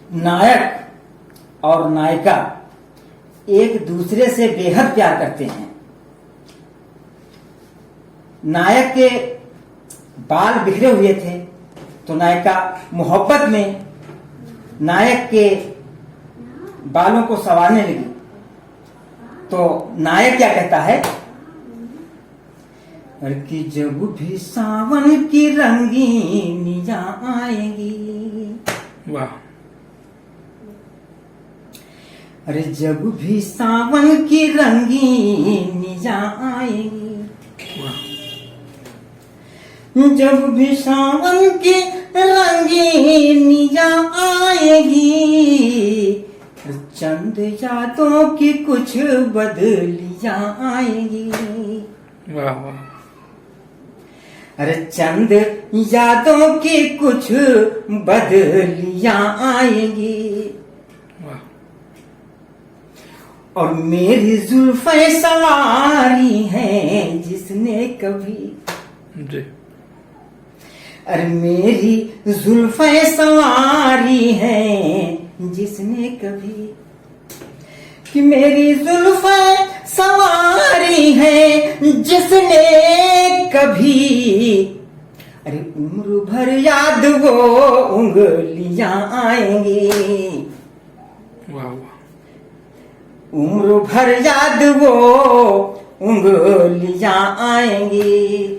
नायक और नायिका एक दूसरे से बेहद प्यार करते हैं। नायक के बाल बिखरे हुए थे तो नायिका मोहब्बत में नायक के बालों को संवारने लगी। तो नायक क्या कहता है कि जब भी सावन की रंगीनियां आएंगी। वाह। अरे जब भी सावन की रंगीनियां आएंगी, जब भी सावन की रंगीनियां आएगी, चंद यादों की कुछ बदलियां आएंगी। वाह वाह। अरे चंद यादों की कुछ बदलियां आएंगी। वाह। और मेरी जुल्फे सवारी हैं जिसने कभी, जी। अरे मेरी जुल्फे सवारी हैं जिसने कभी, कि मेरी जुल्फे सवारी हैं जिसने कभी, अरे उम्र भर याद वो उंगलियां आएंगी। वाह वाह। उम्र भर याद वो उंगलियां आएंगी।